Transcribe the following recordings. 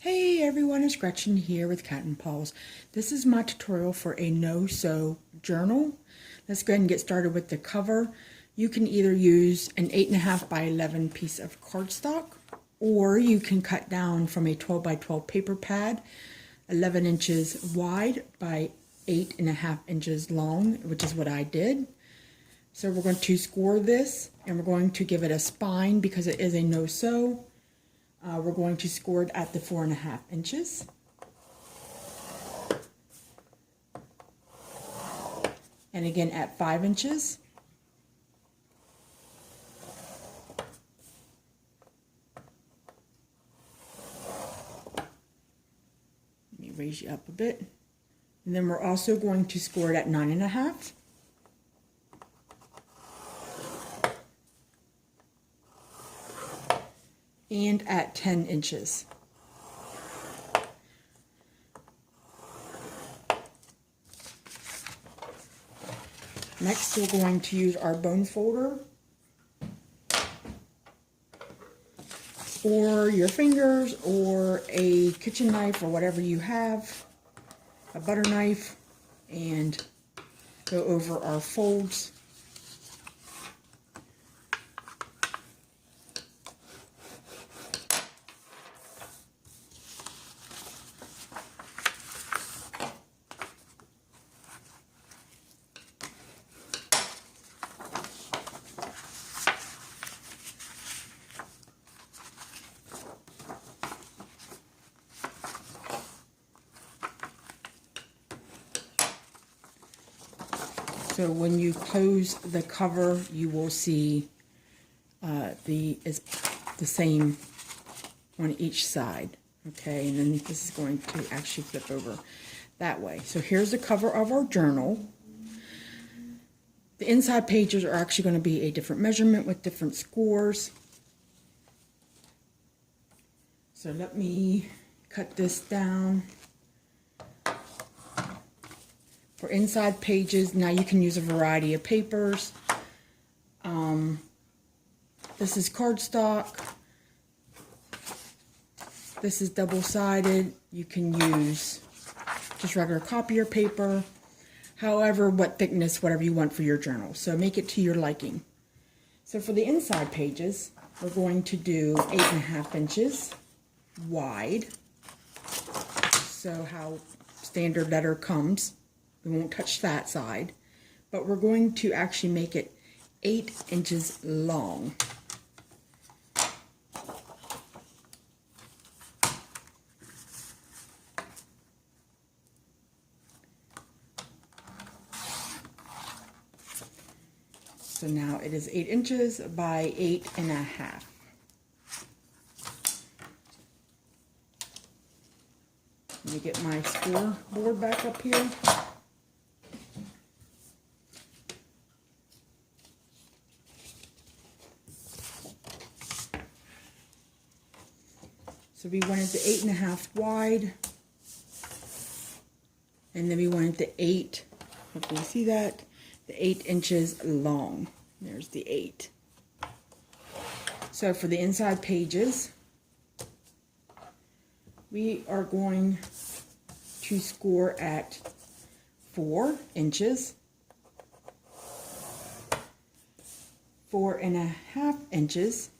Hey everyone, it's Gretchen here with Catnpaws. This is my tutorial for a no-sew journal. Let's go ahead and get started with the cover. You can either use an 8.5 by 11 piece of cardstock, or you can cut down from a 12 by 12 paper pad, 11 inches wide by 8.5 inches long, which is what I did. So we're going to score this, and we're going to give it a spine because it is a no-sew. We're going to score it at the 4.5 inches. And again at 5 inches. Let me raise you up a bit. And then we're also going to score it at 9.5. And at 10 inches. Next, we're going to use our bone folder, or your fingers, or a kitchen knife, or whatever you have, a butter knife, and go over our folds. So when you close the cover, you will see it's the same on each side. Okay, and then this is going to actually flip over that way. So here's the cover of our journal. The inside pages are actually going to be a different measurement with different scores. So let me cut this down. For inside pages, now you can use a variety of papers. This is cardstock. This is double-sided. You can use just regular copier paper. However, what thickness, whatever you want for your journal. So make it to your liking. So for the inside pages, we're going to do 8.5 inches wide. So how standard letter comes. We won't touch that side, but we're going to actually make it 8 inches long. So now it is 8 inches by 8.5. Let me get my score board back up here. So we wanted the 8.5 wide, and then we wanted the 8, hopefully you see that, the 8 inches long. There's the 8. So for the inside pages, we are going to score at 4 inches, 4.5 inches,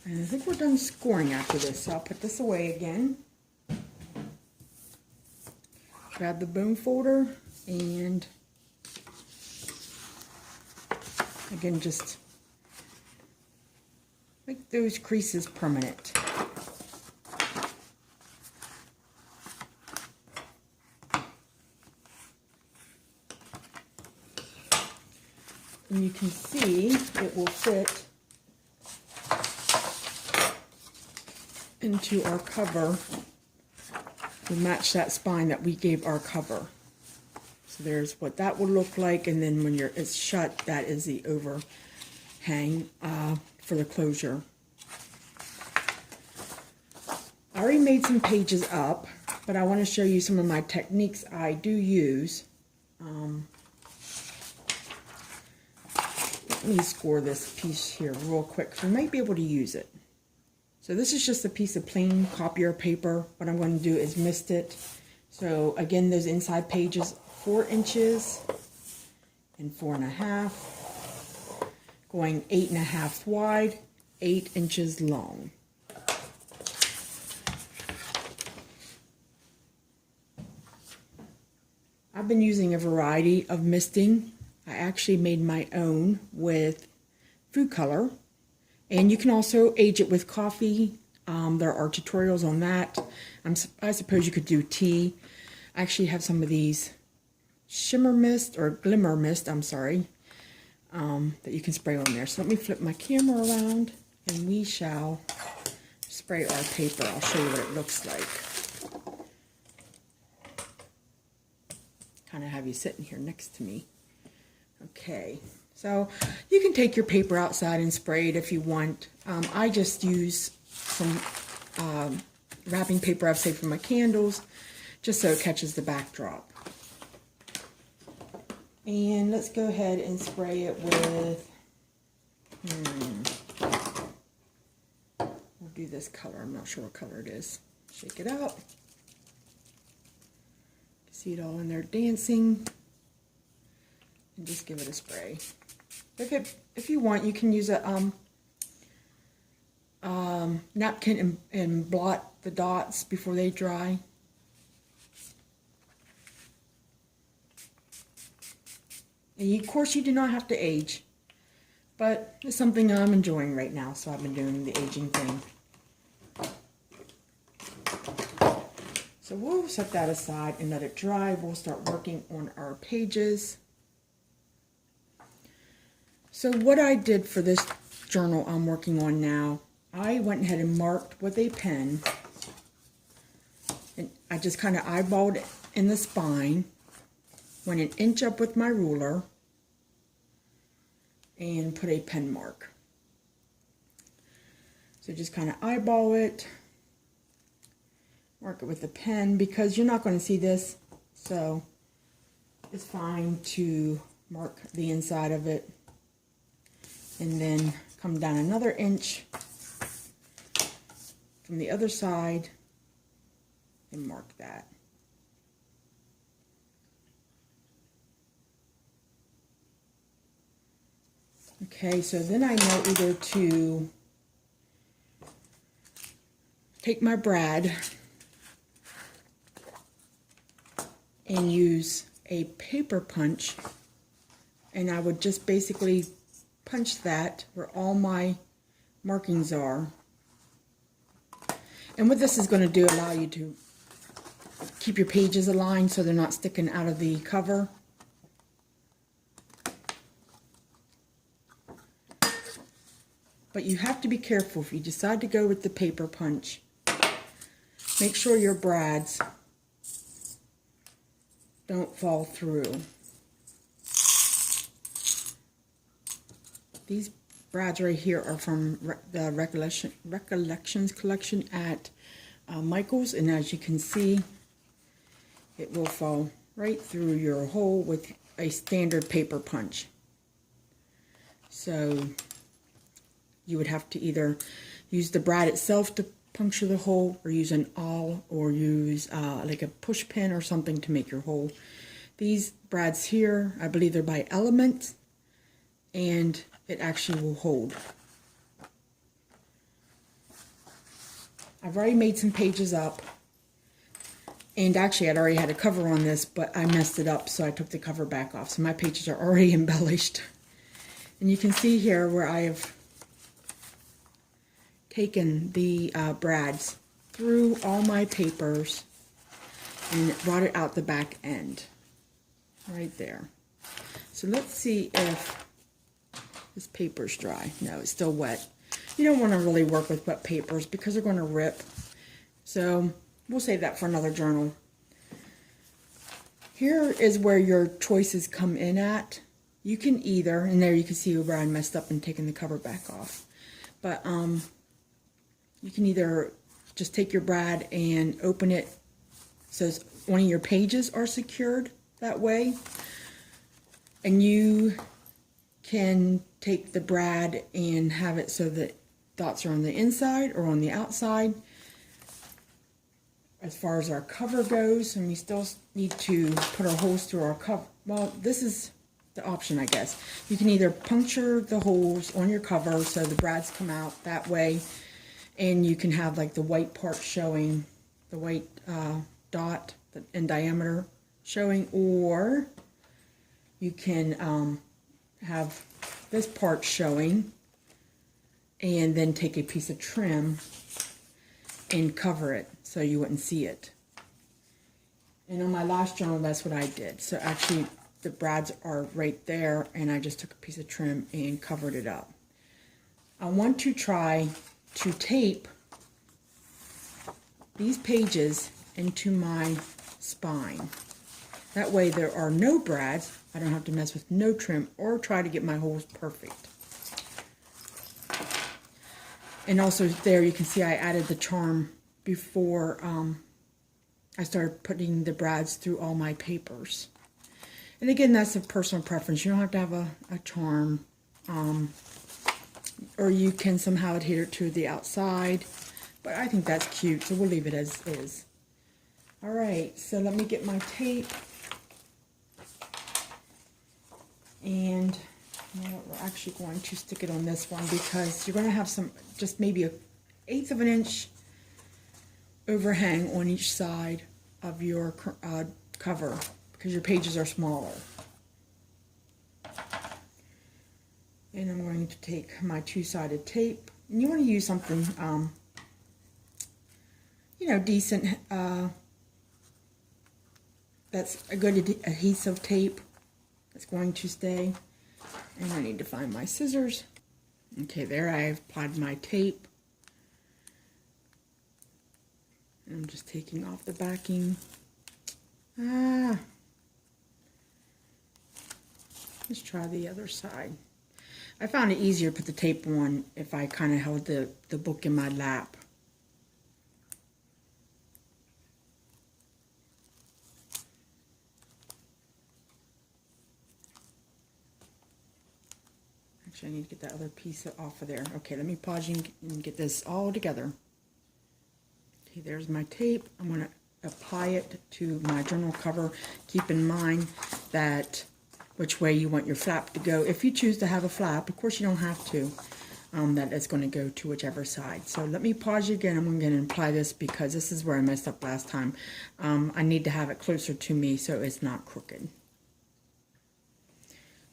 and I think we're done scoring after this, so I'll put this away again. Grab the bone folder and again just make those creases permanent. And you can see it will fit into our cover to match that spine that we gave our cover. So there's what that will look like, and then when it's shut, that is the overhang for the closure. I already made some pages up, but I want to show you some of my techniques I do use Let me score this piece here real quick, because we might be able to use it. So this is just a piece of plain copier paper. What I'm going to do is mist it. So again, those inside pages, 4 inches and 4.5, going 8.5 wide, 8 inches long. I've been using a variety of misting. I actually made my own with food color, and you can also age it with coffee. There are tutorials on that. I suppose you could do tea. I actually have some of these shimmer mist, or glimmer mist, I'm sorry, that you can spray on there. So let me flip my camera around and we shall spray our paper. I'll show you what it looks like. Kind of have you sitting here next to me. Okay, so you can take your paper outside and spray it if you want. I just use some wrapping paper I've saved for my candles, just so it catches the backdrop. And let's go ahead and spray it with, we'll do this color. I'm not sure what color it is. Shake it up. See it all in there dancing. And just give it a spray. If you want, you can use a napkin and blot the dots before they dry. And of course, you do not have to age, but it's something I'm enjoying right now, so I've been doing the aging thing. So we'll set that aside and let it dry. We'll start working on our pages. So what I did for this journal I'm working on now, I went ahead and marked with a pen. And I just kind of eyeballed it in the spine, went an inch up with my ruler, and put a pen mark. So just kind of eyeball it. Mark it with a pen, because you're not going to see this, so it's fine to mark the inside of it, and then come down another inch from the other side and mark that. Okay, so then I know either to take my brad and use a paper punch, and I would just basically punch that where all my markings are. And what this is going to do, allow you to keep your pages aligned so they're not sticking out of the cover. But you have to be careful if you decide to go with the paper punch. Make sure your brads don't fall through. These brads right here are from the Recollections collection at Michael's, and as you can see, it will fall right through your hole with a standard paper punch. So you would have to either use the brad itself to puncture the hole, or use an awl, or use like a push pin or something to make your hole. These brads here, I believe they're by Element, and it actually will hold. I've already made some pages up, and actually I'd already had a cover on this, but I messed it up, so I took the cover back off. So my pages are already embellished. And you can see here where I have taken the brads through all my papers and brought it out the back end. Right there. So let's see if this paper's dry. No, it's still wet. You don't want to really work with wet papers because they're going to rip. So we'll save that for another journal. Here is where your choices come in at. You can either, and there you can see where I messed up and taken the cover back off. But you can either just take your brad and open it so one of your pages are secured that way, and you can take the brad and have it so that dots are on the inside or on the outside. As far as our cover goes, and we still need to put our holes through our cover. Well, this is the option, I guess. You can either puncture the holes on your cover so the brads come out that way, and you can have like the white part showing, the white dot in diameter showing, or you can have this part showing and then take a piece of trim and cover it so you wouldn't see it. And on my last journal, that's what I did. So actually the brads are right there, and I just took a piece of trim and covered it up. I want to try to tape these pages into my spine. That way there are no brads. I don't have to mess with no trim or try to get my holes perfect. And also there you can see I added the charm before I started putting the brads through all my papers. And again, that's a personal preference. You don't have to have a charm, or you can somehow adhere it to the outside, but I think that's cute, so we'll leave it as is. All right, so let me get my tape, and you know, we're actually going to stick it on this one because you're going to have some, just maybe an 1/8 of an inch overhang on each side of your cover because your pages are smaller. And I'm going to take my two-sided tape, and you want to use something, you know, decent, that's a good adhesive tape that's going to stay. And I need to find my scissors. Okay, there I've applied my tape. And I'm just taking off the backing. Let's try the other side. I found it easier to put the tape on if I kind of held the book in my lap. Actually, I need to get that other piece off of there. Okay, let me pause and get this all together. Okay, there's my tape. I'm going to apply it to my journal cover. Keep in mind that which way you want your flap to go. If you choose to have a flap, of course you don't have to. That is going to go to whichever side. So let me pause you again. I'm going to apply this because this is where I messed up last time. I need to have it closer to me so it's not crooked.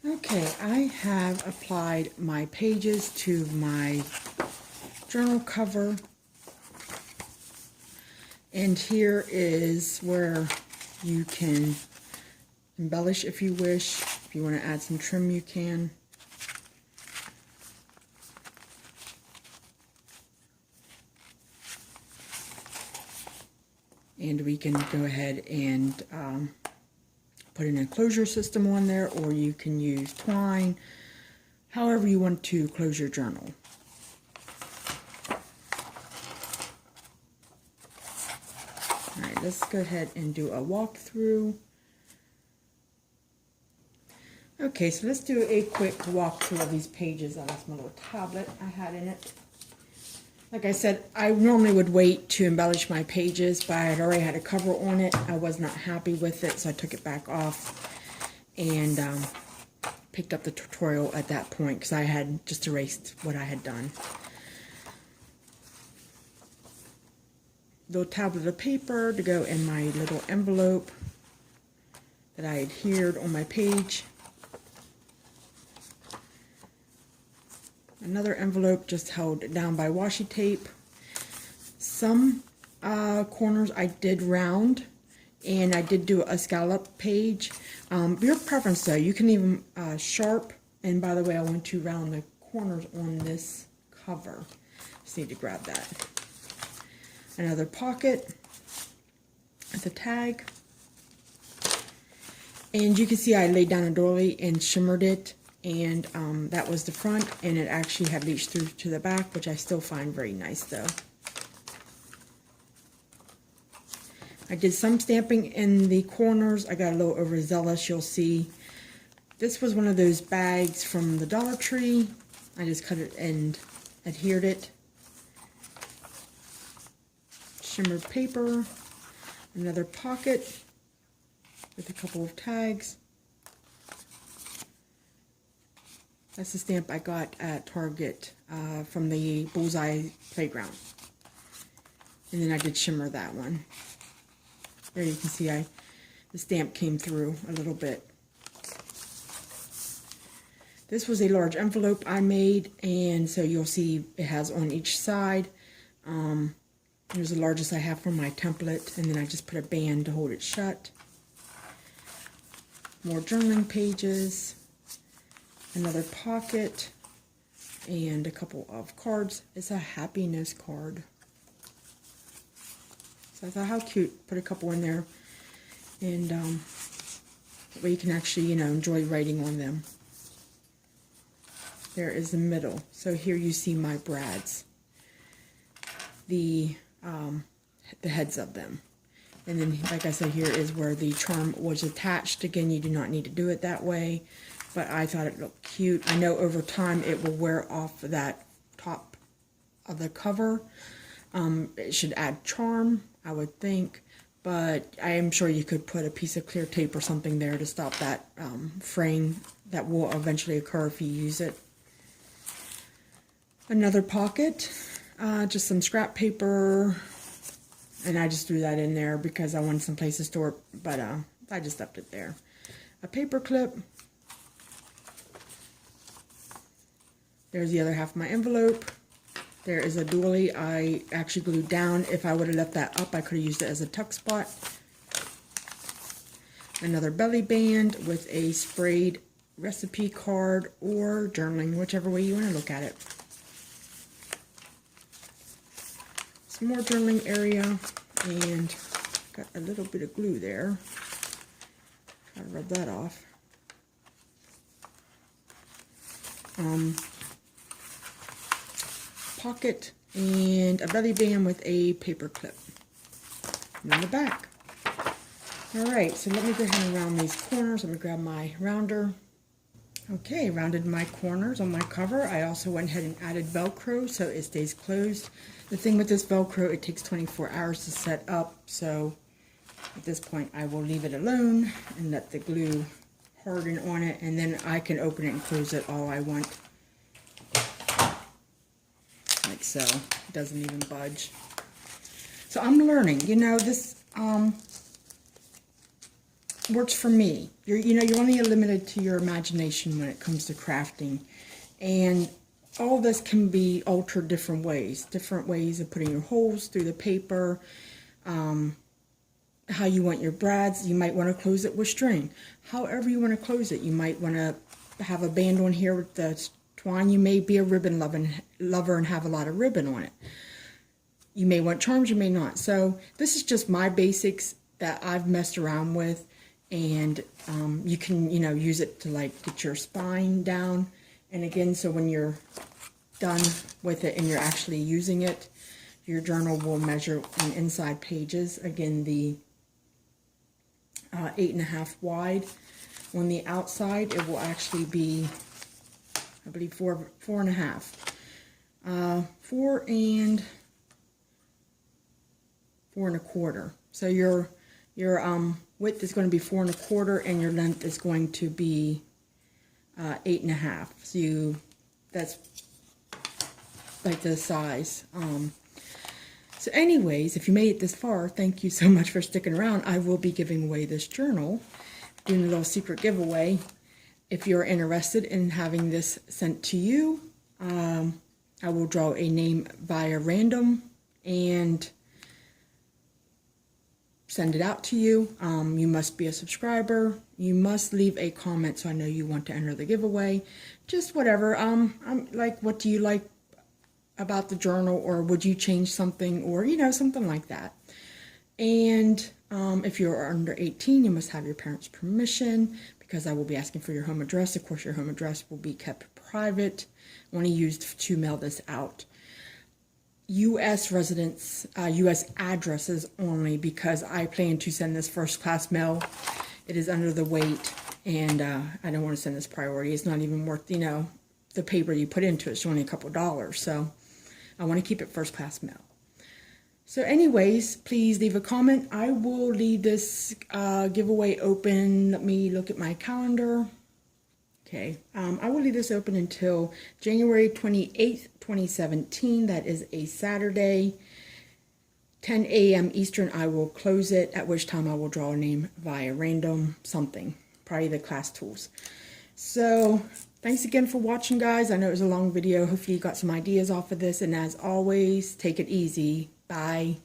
Okay, I have applied my pages to my journal cover. And here is where you can embellish if you wish. If you want to add some trim, you can. And we can go ahead and put an enclosure system on there, or you can use twine, however you want to close your journal. Alright, let's go ahead and do a walkthrough. Okay, so let's do a quick walkthrough of these pages. That's my little tablet I had in it. Like I said, I normally would wait to embellish my pages, but I had already had a cover on it. I was not happy with it, so I took it back off and picked up the tutorial at that point because I had just erased what I had done. Little tablet of paper to go in my little envelope that I adhered on my page. Another envelope just held down by washi tape. Some corners I did round, and I did do a scallop page. Your preference though, you can even sharp, and by the way, I want to round the corners on this cover. Just need to grab that. Another pocket at the tag. And you can see I laid down a doily and shimmered it. And that was the front, and it actually had reached through to the back, which I still find very nice though. I did some stamping in the corners. I got a little overzealous. You'll see This was one of those bags from the Dollar Tree. I just cut it and adhered it. Shimmered paper. Another pocket with a couple of tags. That's the stamp I got at Target from the Bullseye Playground. And then I did shimmer that one. There you can see the stamp came through a little bit. This was a large envelope I made, and so you'll see it has on each side. Here's the largest I have for my template, and then I just put a band to hold it shut. More journaling pages. Another pocket. And a couple of cards. It's a happiness card. So I thought, how cute. Put a couple in there. And that way you can actually, enjoy writing on them. There is the middle. So here you see my brads. The heads of them. And then, like I said, here is where the charm was attached. Again, you do not need to do it that way, but I thought it looked cute. I know over time it will wear off that top of the cover. It should add charm, I would think, but I am sure you could put a piece of clear tape or something there to stop that fraying that will eventually occur if you use it. Another pocket, just some scrap paper. And I just threw that in there because I wanted some place to store it, but I just left it there. A paper clip. There's the other half of my envelope. There is a doily I actually glued down. If I would have left that up, I could have used it as a tuck spot. Another belly band with a sprayed recipe card or journaling, whichever way you want to look at it. Some more journaling area, and got a little bit of glue there. Try to rub that off. Pocket and a belly band with a paper clip. And on the back. Alright, so let me go ahead and round these corners. Let me grab my rounder. Okay, rounded my corners on my cover. I also went ahead and added Velcro so it stays closed. The thing with this Velcro, it takes 24 hours to set up, so at this point I will leave it alone and let the glue harden on it, and then I can open it and close it all I want. Like so. It doesn't even budge. So I'm learning. This works for me. You're only limited to your imagination when it comes to crafting, and all this can be altered different ways of putting your holes through the paper, how you want your brads. You might want to close it with string, however you want to close it. You might want to have a band on here with the twine. You may be a ribbon lover and have a lot of ribbon on it. You may want charms, you may not. So this is just my basics that I've messed around with. And you can, use it to get your spine down. And again, so when you're done with it and you're actually using it, your journal will measure on inside pages. Again, the 8.5 wide. On the outside, it will actually be, I believe, 4.5. 4 and 4.25. So your width is going to be 4.25, and your length is going to be 8.5. So that's like the size. So anyways, if you made it this far, thank you so much for sticking around. I will be giving away this journal, doing a little secret giveaway. If you're interested in having this sent to you, I will draw a name via random and send it out to you. You must be a subscriber. You must leave a comment so I know you want to enter the giveaway. Just whatever. I'm like, what do you like about the journal, or would you change something, or something like that. And if you're under 18, you must have your parents' permission, because I will be asking for your home address. Of course, your home address will be kept private. I only used to mail this out. U.S. residents, U.S. addresses only, because I plan to send this first class mail. It is under the weight, and I don't want to send this priority. It's not even worth, you know, the paper you put into it. It's only a couple dollars, so I want to keep it first class mail. So anyways, please leave a comment. I will leave this giveaway open. Let me look at my calendar. Okay, I will leave this open until January 28th, 2017. That is a Saturday, 10 a.m. Eastern. I will close it, at which time I will draw a name via random something, probably the class tools. So thanks again for watching, guys. I know it was a long video. Hopefully you got some ideas off of this, and as always, take it easy. Bye.